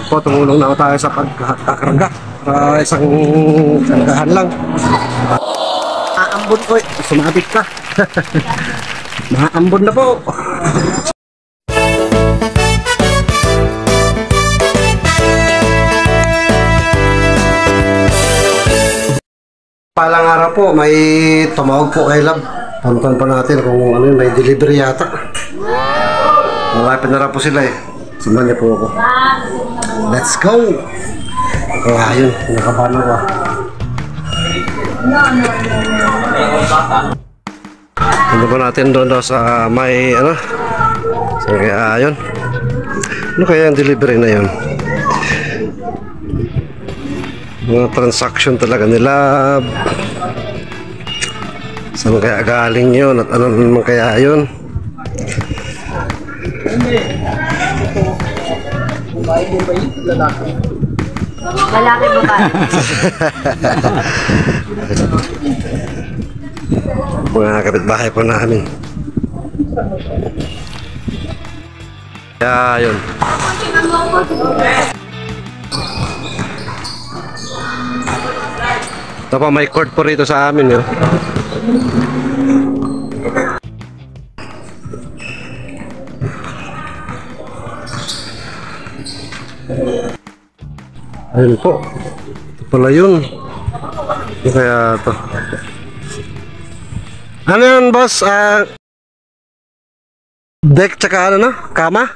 Po, tumulong na tayo sa pagkakarga para isang kargahan lang. Maambon ko, sumabit ka. Maambon na po. Palang araw po, may tumawag po kay Lab. Puntan pa natin kung ano yun, may delivery yata. Malapit na rin po sila eh. Samahan niya po ako. Let's go! Kaya yun, nakabano ko. Punta po natin doon daw sa may ano. So, kaya yun. Ano kaya yung delivery na yun? Mga transaction talaga nila. Saan kaya galing yun at ano naman kaya yun? Lalaki babae. Mga kapitbahay po namin. Kaya yun. Ito pa, may court po rito sa amin yun. Ayun po. Ito pala yun. Ito kaya ito. Ano yun, boss? Deck tsaka ano na? Kama?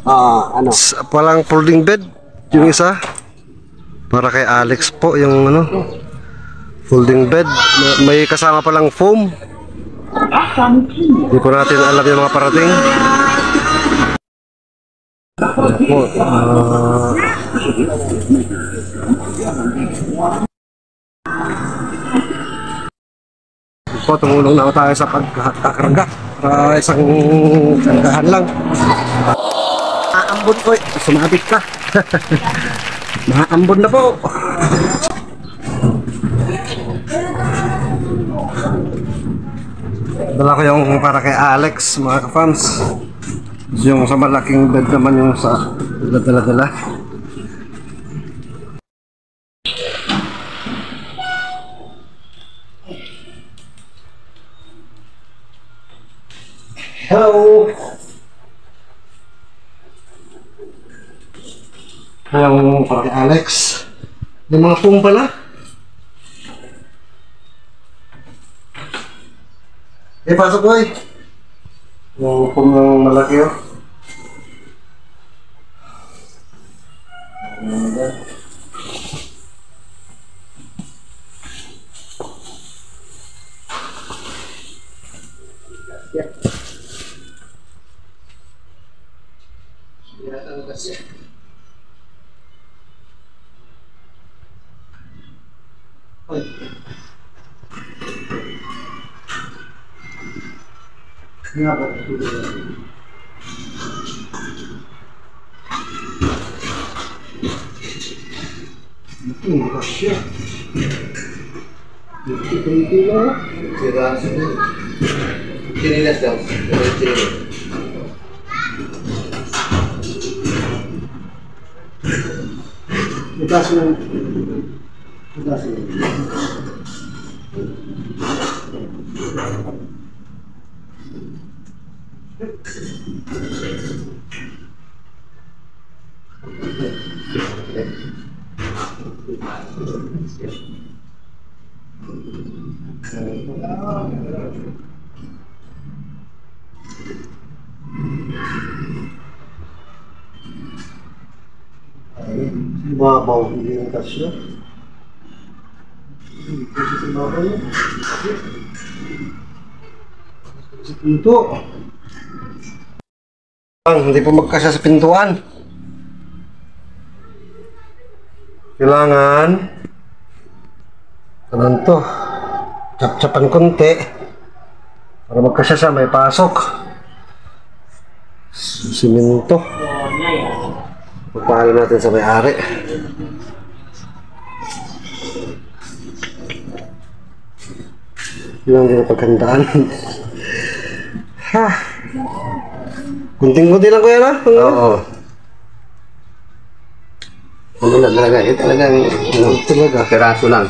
Ano? Palang folding bed. Yung isa. Para kay Alex po yung ano. Folding bed. May kasama palang foam. Hindi po natin alam yung mga parating. Po, tumulong na tayo sa pagkakarga para isang kargahan lang. Maambon ko, sumabit ka. Maambon na po. Dala ko yung para kay Alex, mga ka-fans. Yung sa malaking bed naman yung sa dala-dala. Hello! Yung para kay Alex. Yung mga foam pala. Pasok ko eh. Yung foam ng malaki oh. Chinilas daw. Chinilas. Bukas mo. Bukas mo. Babaw yung kasyo. Kasi sa babaw yun. Sa pinto. Hindi po magkasya sa pintuan. Kailangan ano to? Chap-chapan konti para magkasya siya, may pasok. Siminto. Pagpahalo natin sa may-ari. Yun ang paghandaan. Ha! Kunting-kunti lang kuya na? Oo. Ano na talaga? Eh, talagang Talaga. peraso lang.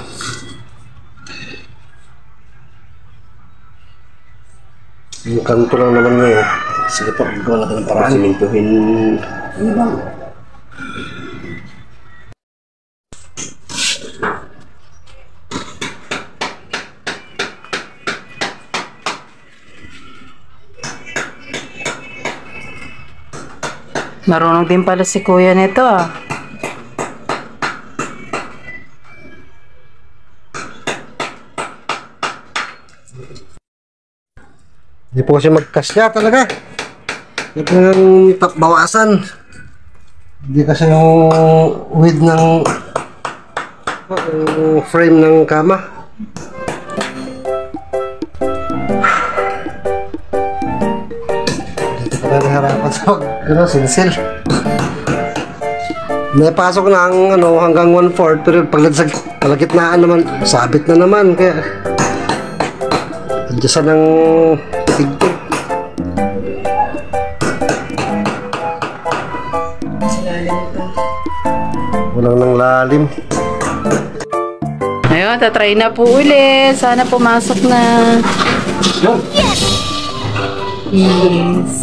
Yung kanto lang naman niya eh. Sige po, gawa natin ng paraan. Simintuhin. Ano ba? Marunong din pala si kuya nito ah. Hindi po kasi magkasya talaga. Hindi po yung bawasan. Hindi kasi yung width ng frame ng kama. Dito pa na naharapan sa sinsil. Napasok na ang hanggang 1/4 pero pag kalagitnaan naman, sabit na naman. Kaya adjustan ng tigtig. Walang nang lalim. Ayun, tatry na po ulit. Sana pumasok na. Yes! Yes.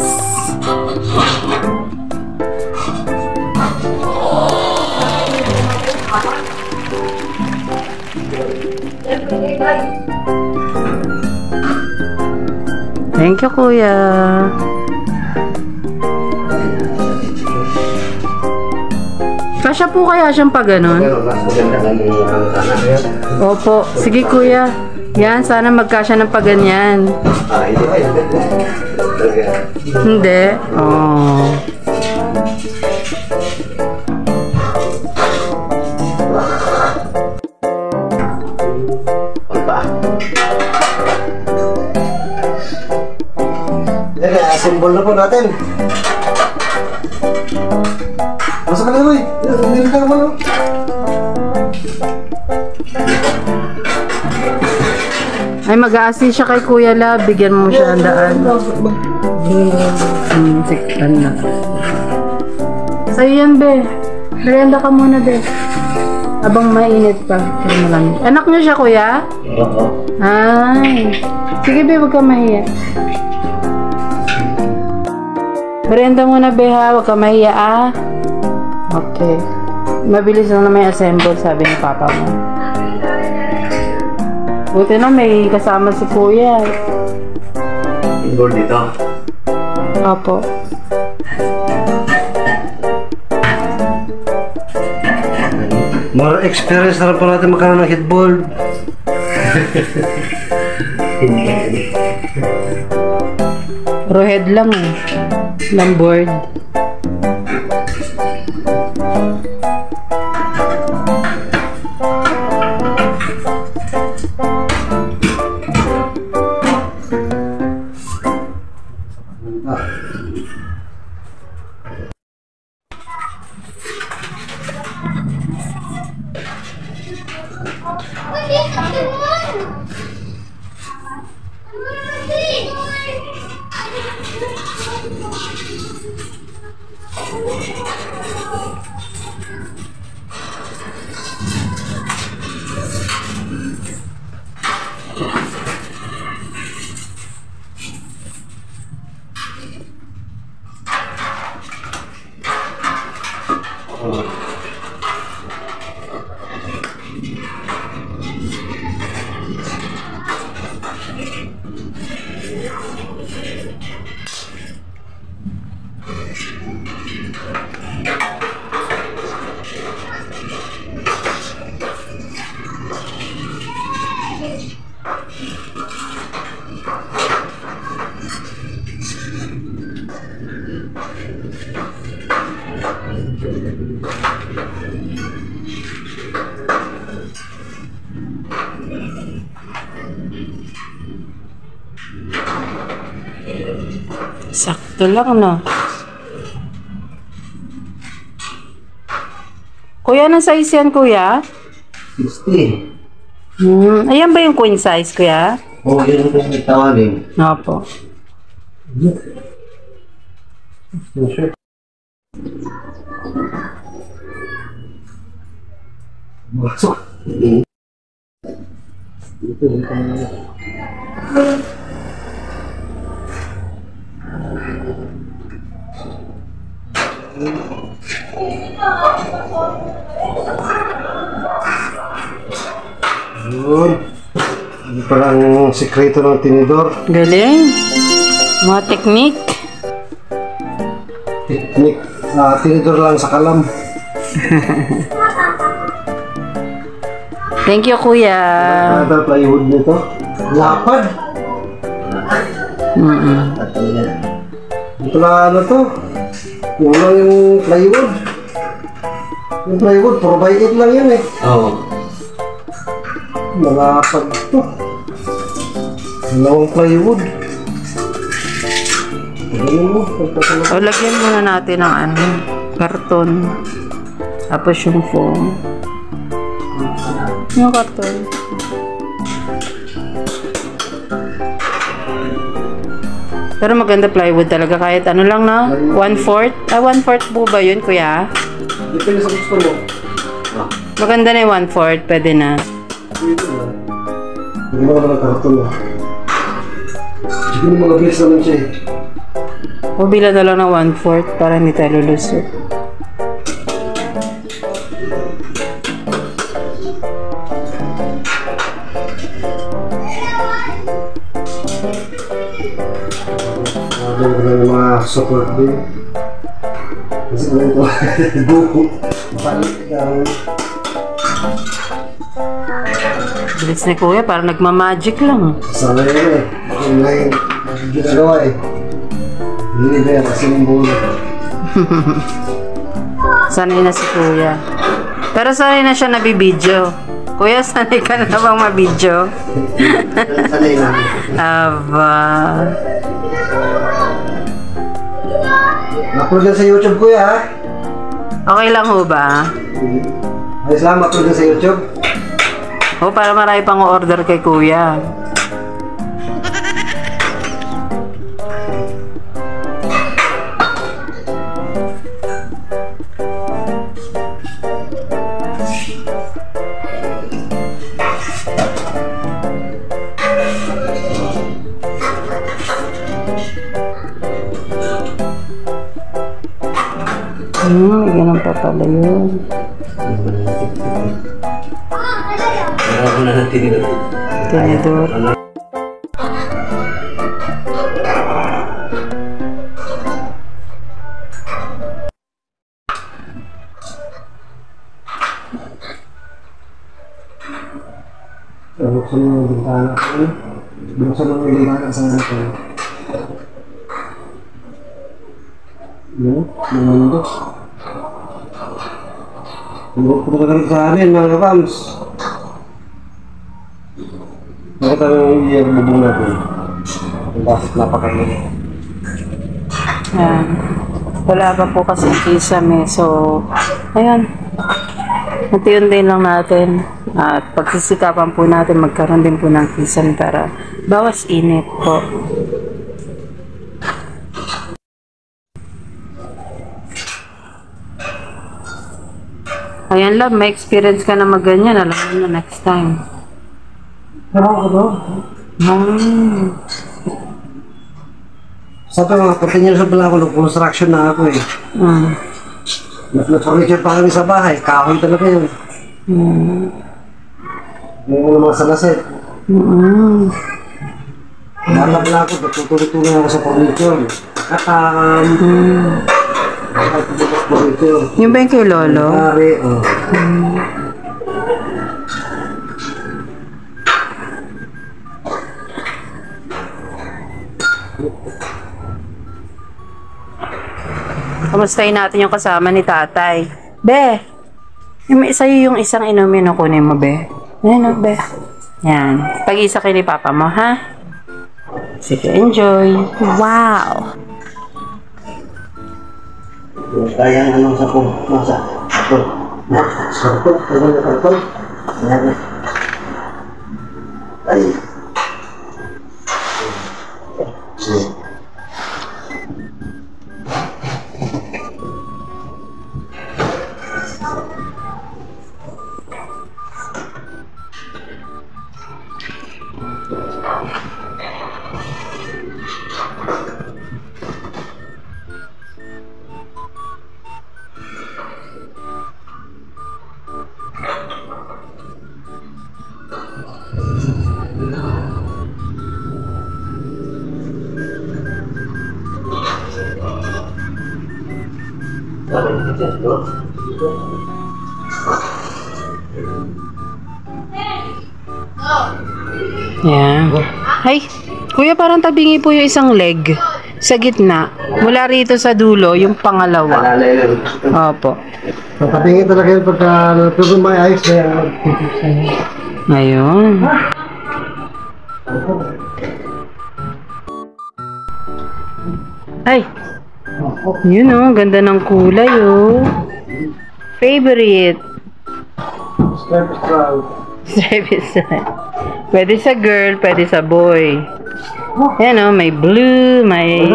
Thank you, kuya. Kasya po kaya siyang pa ganon? Pero mas maganda kung sana. Opo. Sige, kuya. Yan, sana magkasya ng paganyan. Hindi ba yun? Talaga. Hindi. Oh. Pagpa. Yan, assemble na po natin. Masa ka na, boy? Meron ka naman, oh. Ay, mag-aasi siya kay Kuya Lab. Bigyan mo siya ng daan. Sikpan na. Sa'yo yan, be. Merienda ka muna, be. Abang mainit pa. Anak niyo siya, Kuya? Oo. Ay. Sige, be. Huwag ka mahiya. Merienda muna, be, ha. Huwag ka mahiya, ah. Okay. Mabilis lang na may assemble, sabi ni Papa mo. Buti na may kasama si Kuya. Indoor dito. Opo. More experience na rin po natin magkaroon ng headboard. Rohead lang eh. Lang board. Sakto lang, no? Kuya, anong size yan, Kuya? 60. Ayan ba yung queen size, Kuya? Oo, yun ang tawagin. Opo. Masuk. Dito na. Yun. Ini parang sekreto ng tinidor. Galing. Mga teknik. Teknik. Tinidor lang sa kalam. Thank you, kuya. Ada plywood nito. Lapad. Ito na ano to. Yung lang yung plywood. Yung plywood, 4x8 lang yan eh. Oo. Malapad to. Dalawang plywood. Ganun mo. O, lagyan muna natin ng ano, karton. Tapos yung foam. Yung karton. Pero maganda plywood talaga kahit ano lang na. 1/4. 1/4 po ba yun, kuya? Depende sa gusto mo. Maganda na yung 1/4. Pwede na. Hindi mo naman karton mo. Sige mo mag-bilis naman siya eh. O bila na lang ng 1/4 para hindi tayo lulusot. Ano ko ng mga support din. Kasi ano ito, buko. Balik lang. Bilis ni kuya, parang nagmamagic lang. Sana yun eh. Yung na yung ginagawa eh. Hindi ba yan kasi yung bulo. Sanay na si kuya. Pero sanay na siya nabibidyo. Kuya, sanay ka na bang mabidyo? Sanay namin. Aba. Upload lang sa YouTube kuya ha. Okay lang ho ba? Ayos lang, upload lang sa YouTube. O, para marami pang order kay kuya. Ganun pa pala yun. Marami na ng tinidor. Tinidor. Buksan mo yung bintana ko. Buksan mo yung bintana sa akin. Yun, yung mundo. Punta ka rin sa amin mga kapams. Nakita mo yung bubong natin. Kung bakit napakainit. Yan. Wala pa po kasi kisame. So, ayun. Unti-unti lang natin. At pagsisikapan po natin, magkaroon din po ng kisame para bawas init po. Ayan love, may experience ka na mag-ganyan. Alam mo na next time. Pero ako to? Sabi mga 14 years old pala ako, nag-construction na ako eh. Nag-furniture pa kami sa bahay, kahoy talaga yun. Yung mga salaset. Lalab na ako, natutuloy-tuloy ako sa furniture. Katam. Yung ba yung kay Lolo? Pare, oh. Kamustahin natin yung kasama ni tatay. Be! Sa'yo yung isang inumin na kunin mo, be. Ayan o, be. Yan. Pag-isa kayo ni papa mo, ha? Sige, enjoy. Wow! Kaya anong sa kong masa? Ito. Sarto. Ito na sarto. Ayan. Ay. Yan. Ay, kuya, parang tabingi po yung isang leg. Sa gitna. Mula rito sa dulo, yung pangalawa. Alalay lang. Opo. Tatabingin talaga yun pagka pero may ayos na yan. Ayun. Ay! Yun oh, ganda ng kulay oh. Favorite. Striped style. Pwede sa girl, pwede sa boy. Yan oh, may blue, may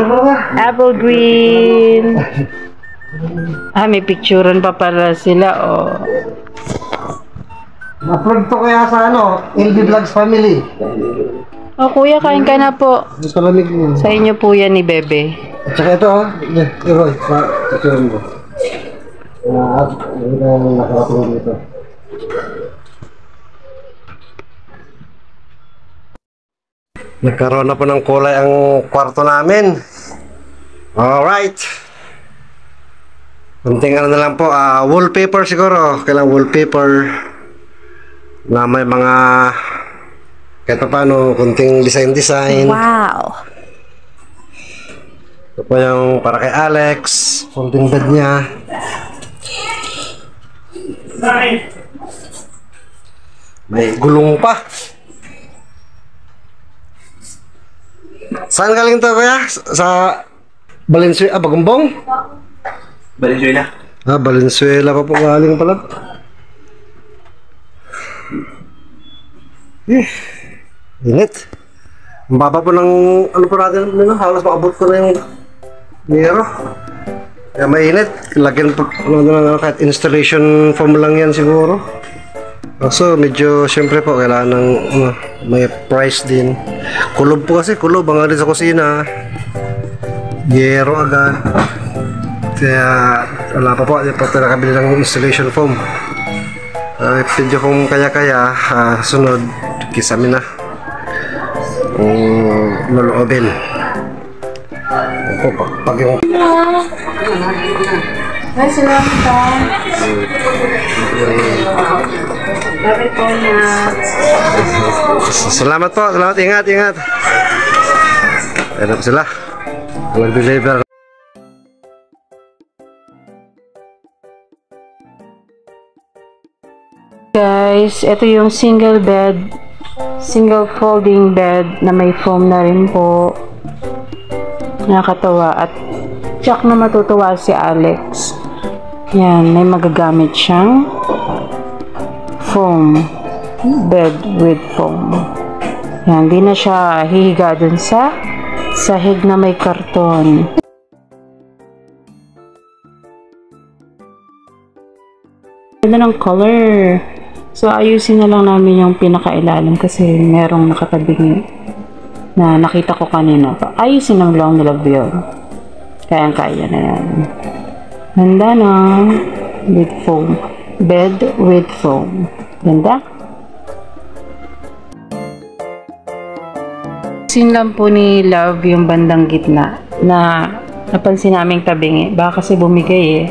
apple green. Ah, may picturean pa pala sila oh. Na-upload to kaya sa LB Vlogs Family. Oh, kuya, kain ka na po. Gusto lamig yun. Sa inyo po yan ni Bebe. At saka ito Roy, picture mo. At nakarating dito. Nagkaroon na po ng kulay ang kwarto namin. Alright. Kunting na lang po, wallpaper siguro. Kailangan wallpaper na may mga kahit paano, kunting design. Wow! Ito po yung para kay Alex, folding bed niya. May gulong pa. Saan galing to kuya? Sa Valenzuela, Bagumbong? Valenzuela. Valenzuela pa po galing pala. Init. Ang baba po ng ano po natin, halos maabot ko na yung nero. Kaya mainit. Lagyan po kahit installation foam lang yan siguro. So medyo siyempre po kailangan ng may price din. Kulob po kasi, kulob ang din sa kusina. Yero agad. Kaya wala pa po, hindi pa tayo nakabili ng installation foam. Medyo kung kaya-kaya, sunod kisami na kung loloobin. Pag yung Ay, salamat pa. Bakit po na? salamat po, salamat, ingat. Ayan po sila. Mag-deliver. Guys, ito yung single folding bed na may foam na rin po. Nakakatawa at tsak na matutuwa si Alex. Yan, may magagamit siyang foam. Bed with foam. Yan, di na siya hihiga dun sa sahig na may karton. Ganda ng color. So, ayusin na lang namin yung pinakailalim kasi merong nakatabing na nakita ko kanina. Ayusin lang lang nila yun. Kaya-kaya na yan. Ganda na. With foam. Bed with foam. Ganda. Ayusin lang po ni Love yung bandang gitna na napansin naming tabingi. Baka kasi bumigay eh.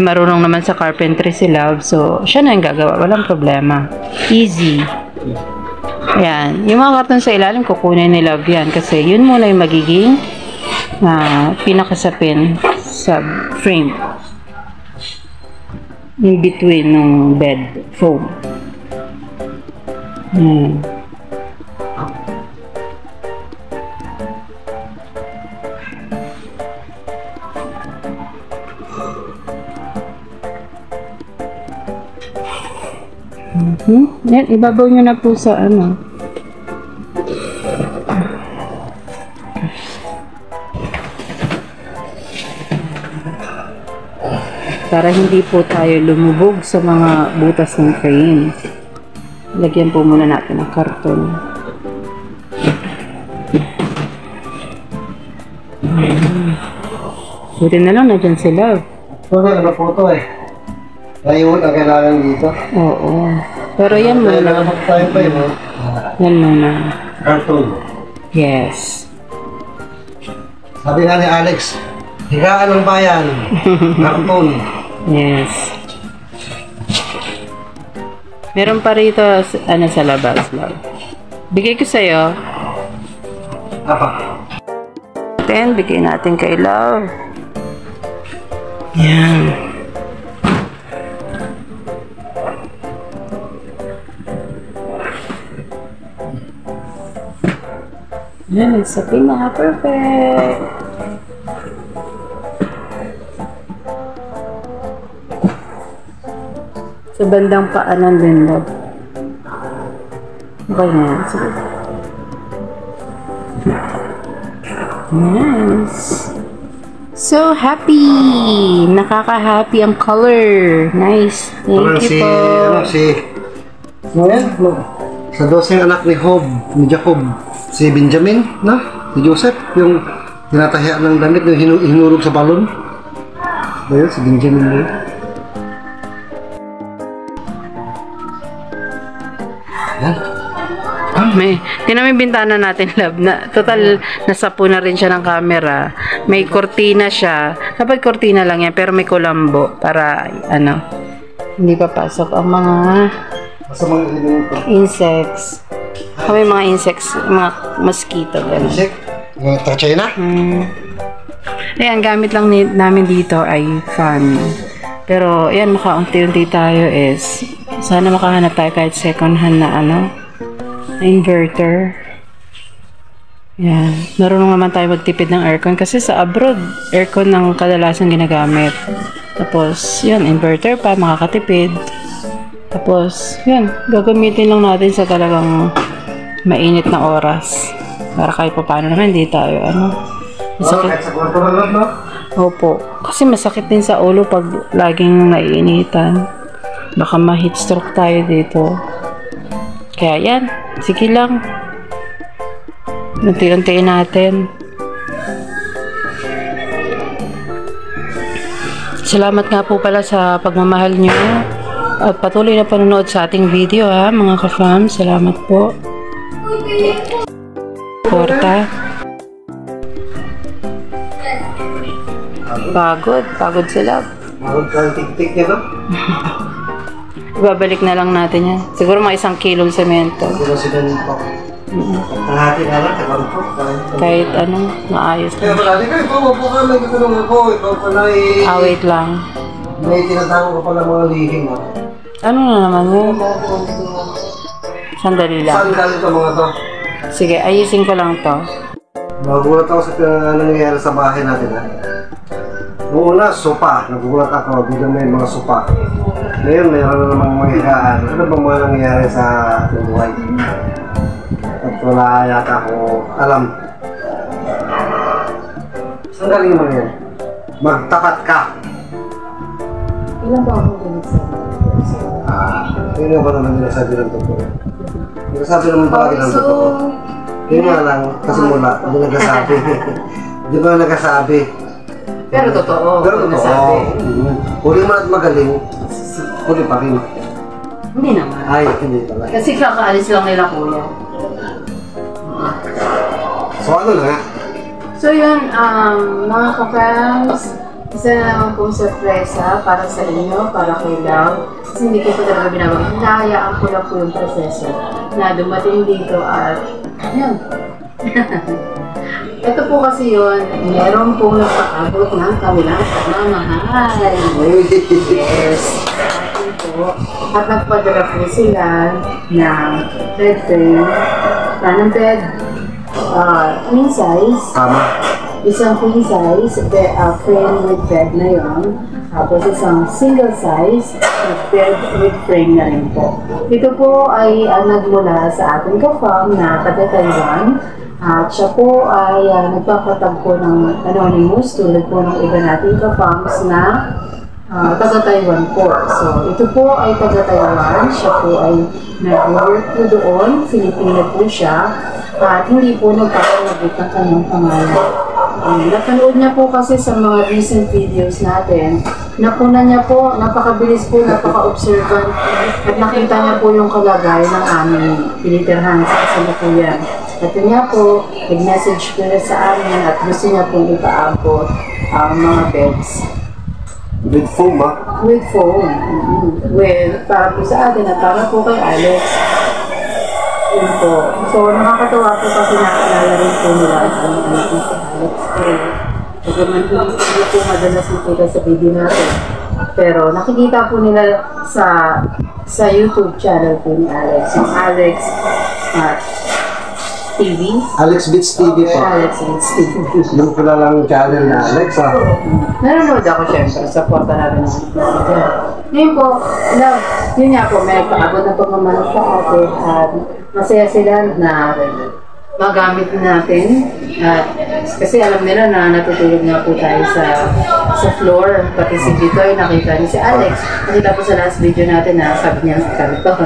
Marunong naman sa carpentry si Love. So, siya na yung gagawa. Walang problema. Easy. Ayan. Yung mga karton sa ilalim, kukunin ni Love yan. Kasi yun muna yung magiging pinakasapin sa frame. In between ng bed foam. Ayan. Yan, ibabaw nyo na po sa ano. Para hindi po tayo lumubog sa mga butas ng frame. Lagyan po muna natin ng karton. Buti na lang, nadyan si Love. okay, ano po ito eh. Ngayon ang kailangan dito. Oo. Pero yan muna. Tayo pa yun. Yan muna. Cartoon. Yes. Sabi nga ni Alex, Higaan ng bayan. Karton. Yes. Meron pa rito, ano, sa labas, love. Bigay ko sa'yo. Apa? Then, bigay natin kay love. Yan. Yan, isa pinaka-perfect. Sa bandang paanan din, love. Okay na yan. Sige. Nice. So happy! Nakaka-happy ang color. Nice. Thank you po. Ano yan? Sa 12 anak ni Jacob, si Benjamin, na? Si Joseph, yung tinatahian ng damit, yung hinurog sa balon. Ayun, si Benjamin na yun. Yan. May bintana natin, love. Na, total, nasapo na rin siya ng camera. May kortina siya. Dapat kortina lang yan, pero may kulambo para, ano, hindi papasok ang mga Basta mga ito. insects. May mga insects, mga mosquito. Ganun. Insect? Mga taga-China? Ayan, gamit lang namin dito ay fan. Pero, ayan, makaunti-unti tayo is, sana makahanap tayo kahit second hand na, ano, na inverter. Yan. Marunong naman tayo magtipid ng aircon kasi sa abroad, aircon ng kadalasan ginagamit. Tapos, yun, inverter pa, makakatipid. Tapos, yun, gagamitin lang natin sa talagang mainit na oras. Para kahit pa paano naman, hindi tayo, ano, masakit. Kahit sa kwarto lang, no? Opo. Kasi masakit din sa ulo pag laging naiinitan. Baka ma-heat stroke tayo dito. Kaya yan, sige lang. Unti-untiin natin. Salamat nga po pala sa pagmamahal nyo. At patuloy na panonood sa ating video, ha, mga ka-fam. Salamat po. Porta. Pagod sila. Pagod ka yung tik-tik niya, no? Ibabalik na lang natin yan. Siguro mga 1 kilong semento. Sila nito. Ang hati na lang, tagampo. Kahit ano, maayos Kaya na. palagi ka, ikaw, upo ka, may katanong ako. Ikaw pala Wait lang. may tinatawag ko pala mga lihim, ha? Ano na naman yun? Sandali lang. Saan galing ito mga to? Sige, ayusin ko lang to. Nagugulat ako sa nangyayari sa bahay natin, ha? Noong una, sopa. Nagugulat ako, biglang may mga sopa. Ngayon, mayroon na namang mga higaan. Ano bang mga nangyayari sa ating buhay? At wala yata ako alam. Saan galing naman yan? Magtapat ka! Ilan ba ako ganito? Yun ba naman yung nasabi ng totoo? Yung nasabi naman palagi ng totoo. Yun nga lang, kasi mula, hindi nagkasabi. Hindi ba nagkasabi? Pero totoo. Pero totoo. Huli mo at magaling, huli pa rin. Hindi naman. Ay, hindi pala. Kasi kakaalis lang nila kuya. So ano na nga? So yun, mga ka-fans, isa na naman pong sorpresa para sa inyo, para kay Love. Kasi hindi ko pa talaga binabagay. Hinahayaan ko lang po yung proseso na dumating dito at, yun. Ito po kasi yun, meron pong nagpakabot ng kabilang pagmamahal. Yes. Po. At nagpadala po sila ng bed frame, ng bed, queen size. Tama. Isang queen size frame with bed na yon. Tapos isang single size bed with frame na rin po. Ito po ay nagmula sa ating ka-fam na taga Taiwan. At siya po ay nagpapatag po ng anonymous tulad po ng iba nating ka-fams na taga Taiwan po. So ito po ay taga Taiwan. Siya po ay nag-work po doon. Filipino po siya. At hindi po nagpapalagit ng kanyang pangalan. Napanood niya po kasi sa mga recent videos natin Napuna niya po, napakabilis po, napaka-observant. At nakita niya po yung kalagayan ng aming pinitirhan sa kasalukuyan. At yun nga po, nag-message po niya sa amin at gusto niya pong ipaabot ang mga beds. With foam, ha? With foam. With, para po sa atin at para po kay Alex. Yun po. So, nakakatawa po kasi nakalala rin po nila ang anak ni si Alex. Pero, hindi po madalas nakita sa video natin. Pero, nakikita po nila sa YouTube channel po ni Alex. Yung Alex TV. Alex Beats TV po. Alex TV. Yung kilalang channel na Alex, ha? Nanonood ako syempre, supporta natin ang video. Ngayon po, yun nga po, may paabot na pagmamahal sa atin at masaya sila na magamit natin. Kasi alam nila na natutulog nga po tayo sa floor. Pati si Vitoy, nakita ni si Alex. Nakita po sa last video natin na sabi niya karton,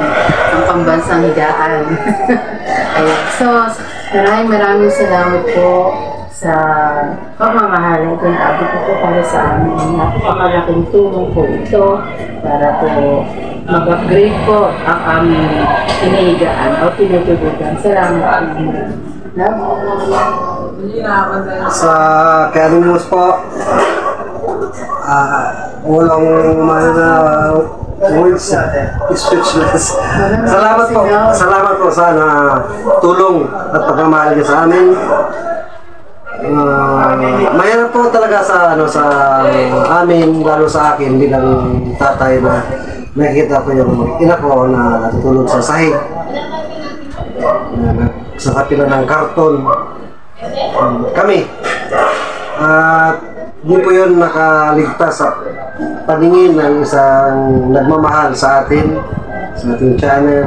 ang pambansang higaan. Ayun. So, maraming salamat po sa pagmamahal ito na abot po para sa amin. Napakalaking tulong po ito para po mag-upgrade po ang aming inihigaan o tinutubugan. Salamat po. Sa Anonymous po, walang words, speechless. Salamat po sa tulong at pagmamahal niyo sa amin. Mahirap po talaga sa amin, lalo sa akin bilang tatay na nakikita ko yung ina ko na natutulog sa sahig, sa kapila ng karton. Kami at di po yun nakaligtas sa paningin ng isang nagmamahal sa atin, sa ating channel.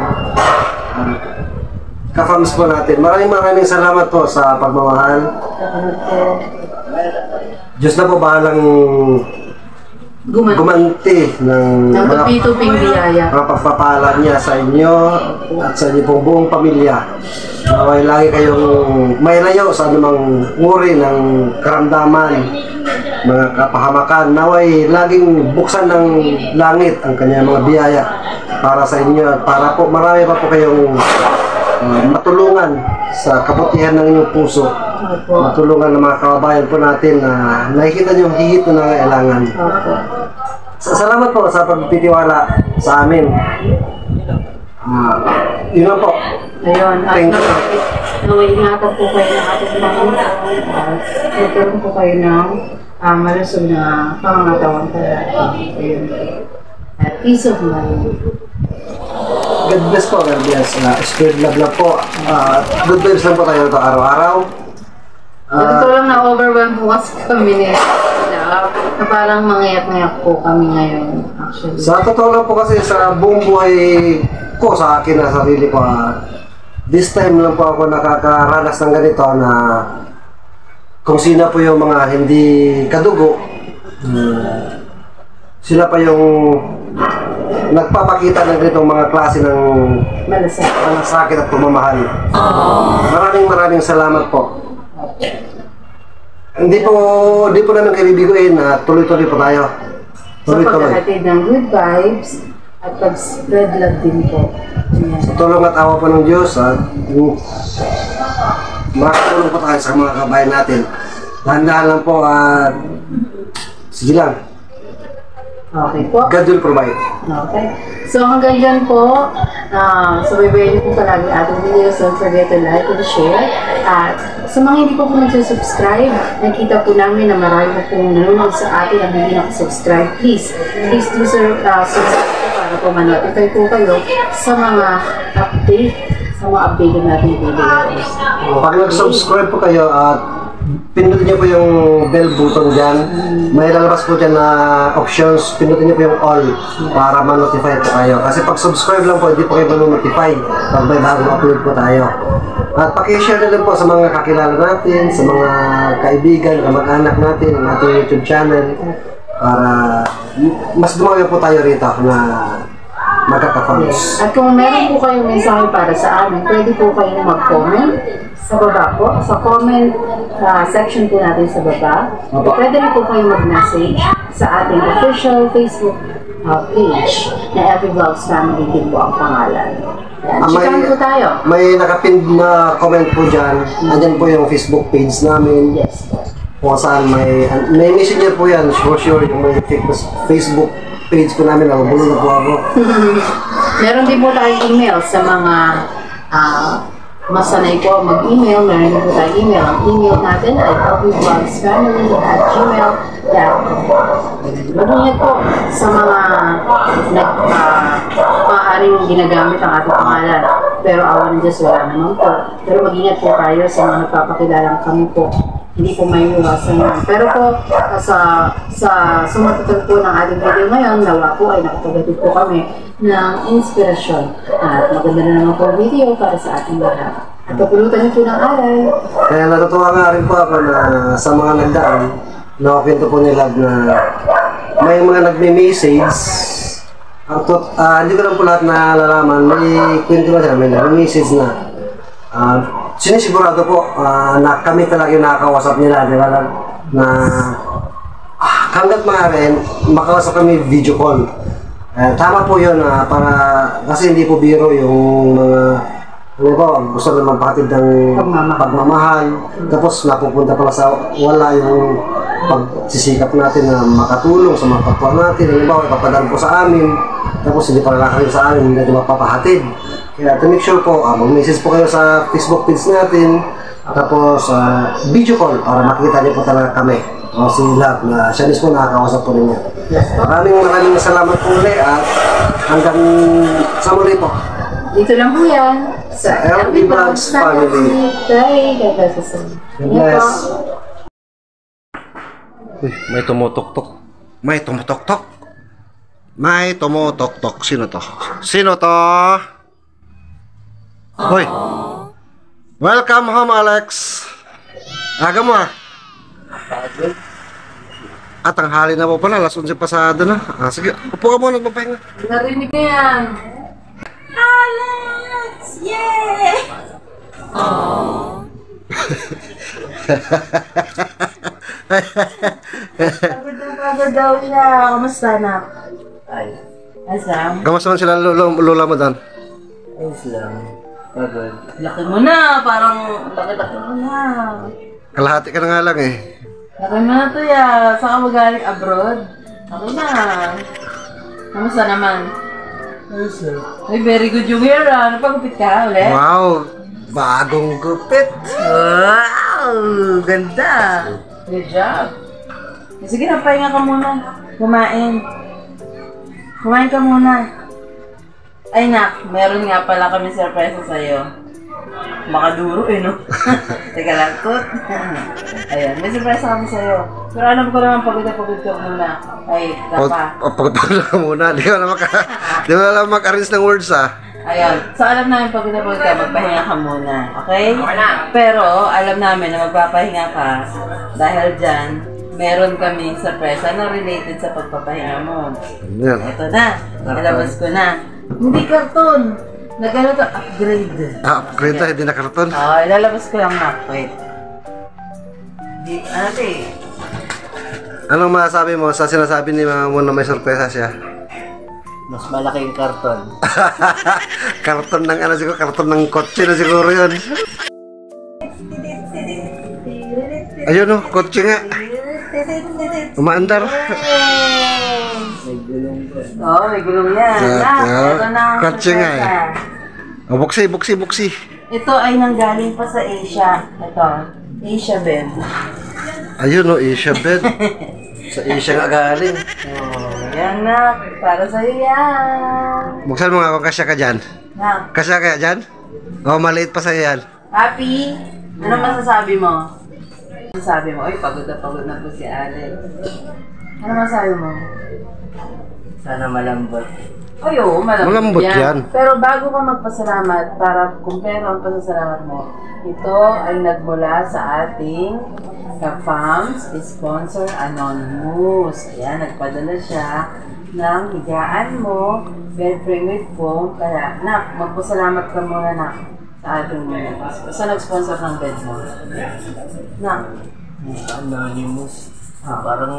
Ka-fans po natin. Maraming salamat po sa pagmamahal. Diyos na po bahalang gumanti ng mga pagpapala niya sa inyo at sa inyo pong buong pamilya. Naway lagi kayong may layo sa anumang uri ng karamdaman, mga kapahamakan. Naway laging buksan ng langit ang kanyang mga biyaya para sa inyo at para po marami pa po kayong matulungan sa kabutihan ng inyong puso. Matulungan ng mga kababayan po natin na nakikita nyo hihit na nangailangan. Salamat po sa pagtitiwala sa amin. Yun lang po. Ayun. Thank you. Ingatan po kayo ng ating mga nagkaroon po kayo ng malusog na pangangatawan palagi. Ayun. At peace of mind. God bless po, God bless. Spirit love po. Good vibes lang po tayo ito araw-araw. Ito lang na-overwhelm po kasi kami na parang mangiyak-ngayak po kami ngayon, actually. Sa totoo lang po kasi sa buong buhay ko, sa akin na sarili ko, this time lang po ako nakakaranas ng ganito na kung sino po yung mga hindi kadugo, sila pa yung nagpapakita ng ganitong mga klase ng malasakit at pumamahal. Maraming salamat po. Hindi po namin kaibiguin na tuloy-tuloy po tayo. Sa paghahatid ng good vibes at pag-spread love din po. Sa tulong at awa po ng Diyos at makakatulong po tayo sa mga kabayan natin. Dahan-dahan lang po at sige lang. Okay po. God will provide. Okay. So hanggang dyan po, subaybayan niyo po palagi ating videos. Don't forget to like and share. At sa mga hindi po nag-subscribe, nakita po namin na marami po pong nanonood sa atin ang hindi nakasubscribe. Please do subscribe po para po ma-notify po kayo sa mga update, sa mga updated natin videos. Pag nag-subscribe po kayo at pindutin niyo po yung bell button dyan. May lalabas po dyan na options. Pindutin niyo po yung all para ma-notify po kayo. Kasi pag subscribe lang po, hindi po kayo ma-notify pag may bagong upload po tayo. At pakishare na din po sa mga kakilala natin, sa mga kaibigan, kamag-anak natin, ang ating YouTube channel para mas dumami po tayo rito na magkakapamos. At kung meron po kayong mensahe para sa amin, pwede po kayong mag-comment sa baba po, sa comment section po natin sa baba. Pwede rin po kayong mag-message sa ating official Facebook page na Every Vlogs Family din po ang pangalan. Yan, chikahan po tayo. May nakapin na comment po dyan. Andyan po yung Facebook page namin. Yes. Kung saan may messenger po yan. Sure yung may Facebook page po namin. Nabulo na po ako. Meron din po tayong email sa mga masanay po mag-email. Meron din po tayong email. Ang email natin ay everyvlogsfamily@gmail.com. Mag-ingat po sa mga maaaring ginagamit ang ating pangalan. Pero awa ng Diyos, wala naman po. Pero mag-ingat po tayo sa mga nagpapakilalang kami po. Hindi po may iwasan yan. Pero po, sa sumatutal po ng ating video ngayon, nawa po ay nakapaghatid po kami ng inspirasyon. At maganda na naman po video para sa ating lahat. At papulutan niyo po ng aral. Kaya natutuwa nga rin po ako na sa mga nagdaan, nakwento po ni Love na may mga nagme-message. Hindi ko lang po lahat nalalaman. May kwento na siya, may nagme-message na sinisigurado po na kami talaga yung nakakausap nila, di ba? Na hanggat maaari, makausap kami video call. Tama po yun para, kasi hindi po biro yung mga ano po, gusto na magpakatid ng pagmamahal. Tapos napupunta pala sa wala yung pagsisikap natin na makatulong sa mga kapwa natin. Halimbawa, ipapadaan po sa amin. Tapos hindi pala nakarin sa amin, hindi mapapahatid. Kaya to make sure po, mag-message po kayo sa Facebook page natin. Tapos video call para makita niyo po talaga kami. O si Love na siya mismo nakakausap po ninyo. Maraming salamat po ulit at hanggang sa muli po. Dito lang po yan. Sa Every Vlogs Family. Bye. God bless us all. God bless. Uy, may tumutok-tok. May tumutok-tok. May tumutok-tok. Sino to? Sino to? Hoy. Welcome home, Alex. Aga mo ah. At ang hali na po pala. Alas 11 pasado na. Sige, upo ka muna. Magpapahinga. Narinig na yan. Alex! Yay! Oh. Pagod daw siya. Kamusta na? Ay, Asam? Kamusta man sila lola mo dan? ayos lang. Pagod. Laki mo na. Parang laki-laki mo na. Kalahati ka na nga lang eh. Laki mo na to ya. Saan ka magaling abroad? Ako na. Kamusta naman? Ayos lang. Ay, very good yung hair ah. Napagupit ka ulit? Wow! Bagong gupit! Wow! Ganda! Good job! Sige na, pahinga ka muna. Kumain. Kumain ka muna. Ay nak, meron nga pala kami surprise sa'yo. Makaduro eh, no? Teka lang, kot. Ayan, may surprise kami sa'yo. Pero alam ko naman, pagod ka muna. Ay, kapa. Pagod ka muna. Di ko na mag-arrange ng words ah. Ayun. So, alam namin pag ka, magpahinga ka muna. Okay? Pero, alam namin na magpapahinga ka dahil dyan, meron kaming surprise na related sa pagpapahinga mo. Yan. Ito na. Ilabas ko na. Hindi karton. Nagano to? Upgrade. Upgrade na, hindi na karton. Oo, ilalabas ko lang na. Wait. Ate. Anong masasabi mo sa sinasabi ni mama mo na may sorpresa siya? Mas malaki yung karton. Karton ng ano siguro, karton ng kotse na siguro yun. Ayun oh, kotse nga. Umaandar. May gulong ko. Oo, may gulong yan. Ito na ang Kotse nga eh. surpresa. Oh, buksi. Ito ay nanggaling pa sa Asia. Ito, Asia bed. Ayun oh, Asia bed. Sa Asia nga galing. Oh, yan na. Para sa'yo yan. Buksan mo nga kung kasya ka dyan. Na, Kasya kaya dyan? Oh, maliit pa sa'yo yan. Happy? Ano masasabi mo? Masasabi mo, ay pagod na po si Alex. Ano masasabi mo? Sana malambot. Ay, oo, Malambot yan. Pero bago ka magpasalamat, para kumpleto ang pasasalamat mo, ito ay nagmula sa ating ka-fams sponsor Anonymous. Ayan, nagpadala siya ng higaan mo, bed frame with foam. Kaya, nak, magpasalamat ka muna, nak, sa ating mga. Sa nag-sponsor ng bed mo. Nak. Anonymous. Parang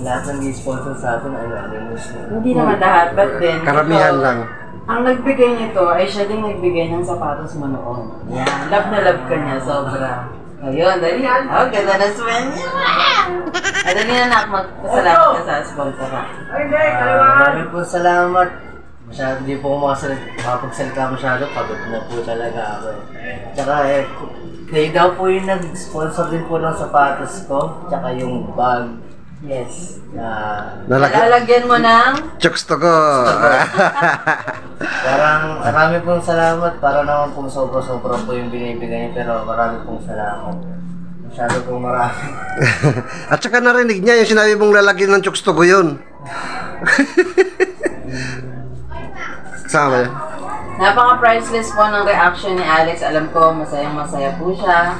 lahat ng sponsor sa atin, anonymous na. Hindi naman lahat, but then, Karamihan ito, lang. ang nagbigay nito ay siya din nagbigay ng sapatos mo noon. Yan, love na love ka niya, sobra. Ayun, dali. Oh, ganda na smell niya. Dali na, nak, magpasalamat ka sa sponsor. Maraming po salamat. Masyado di po ako makapagsalita masyado. Pagod na po talaga ako eh. Tsaka kayo daw po yung nag-sponsor din po ng sapatos ko. Tsaka yung bag. Yes. Lalagyan mo ng Chooks to go. Parang marami pong salamat. Para naman pong sobra-sobra po yung binibigay niyo. Pero marami pong salamat. Masyado pong marami. At saka narinig niya yung sinabi mong lalagyan ng chooks to go yun. Kasama yan. Napaka-priceless po ng reaction ni Alex. Alam ko, masayang-masaya po siya.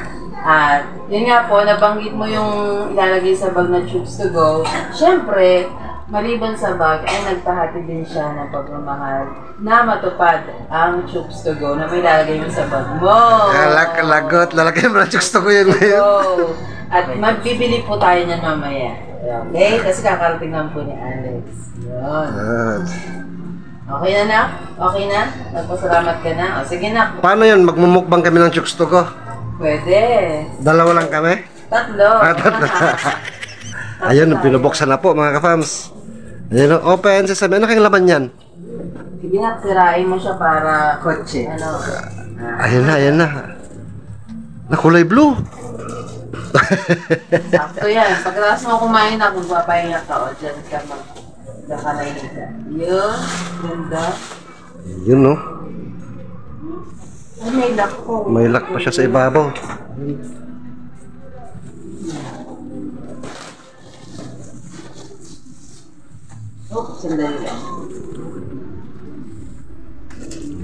At yun nga po, nabanggit mo yung ilalagay sa bag na Chooks to go. Siyempre, maliban sa bag, ay nagpahati din siya ng pagmamahal na matupad ang Chooks to go na may ilalagay mo sa bag mo. Kalagot, lalagyan mo ng chooks to go yun ngayon. So, at magbibili po tayo niyan mamaya. Okay? Kasi kakarating lang po ni Alex. Yun. Okay na, nak? Okay na? Nagpasalamat ka na? O, sige, nak. Paano yun? Magmumukbang kami ng chooks to go? Pwede. Dalawa lang kami? Tatlo. Tatlo. Ayun, binubuksan na po mga ka-fams. Ayun, open sesame. Ano kayong laman yan? Sige, nak, sirain mo siya para... Kotse. Ano? Ayun na. Nakulay blue. Sakto yan. Pagkatapos mo kumain na, kung papahinga ka, o dyan ka magkakalahiga. Yun. Ganda. Yun, no? Ay, may lock po. May lock pa siya sa ibabaw. Oh, sandali lang.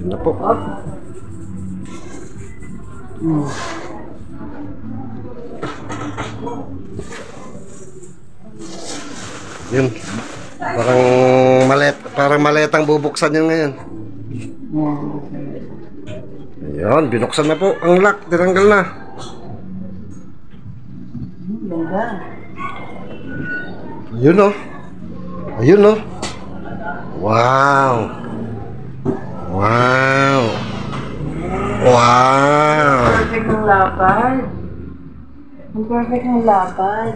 Yun na po. Op. Yun. Parang maletang bubuksan yun ngayon. Ayun, binuksan na po ang lock. Tinanggal na. Ganda. Ayun, no? Ayun, no? Wow! Wow! Wow! Perfect ng lapad. Ang perfect ng lapad.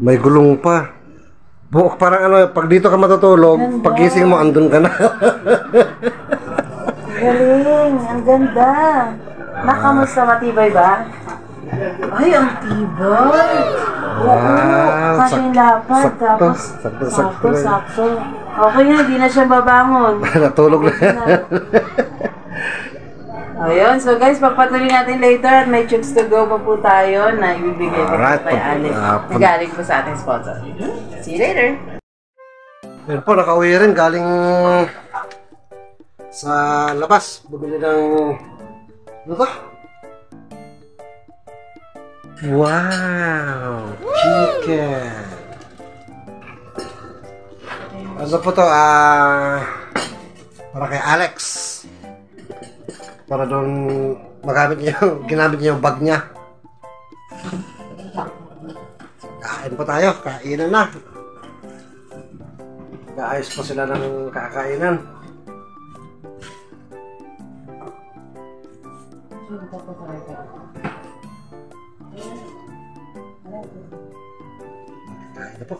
May gulong pa. Parang ano, pag dito ka matutulog, Ganda. pagising mo, andun ka na. Galing. Ang ganda. Nakamusta, matibay ba? Ay, ang tibay. Wow, Kasi yung lapad. sakto, Tapos, sakto lang. sakto. Okay na, hindi na siya babangon. Natulog na. Ayun, so guys, pagpatuloy natin later at may Chooks to go pa po tayo na ibibigay ko Alright, po kay Alex. Nagaling po sa ating sponsor. See you later! Yan po, nakauwi rin galing sa labas. Bumili ng... Ano ba? Wow! Chicken! Ano po to? Para kay Alex. Para doon ginamit niya yung bag niya. Kain po tayo. Kainan na. Kaayos po sila ng kakainan. Kain na po.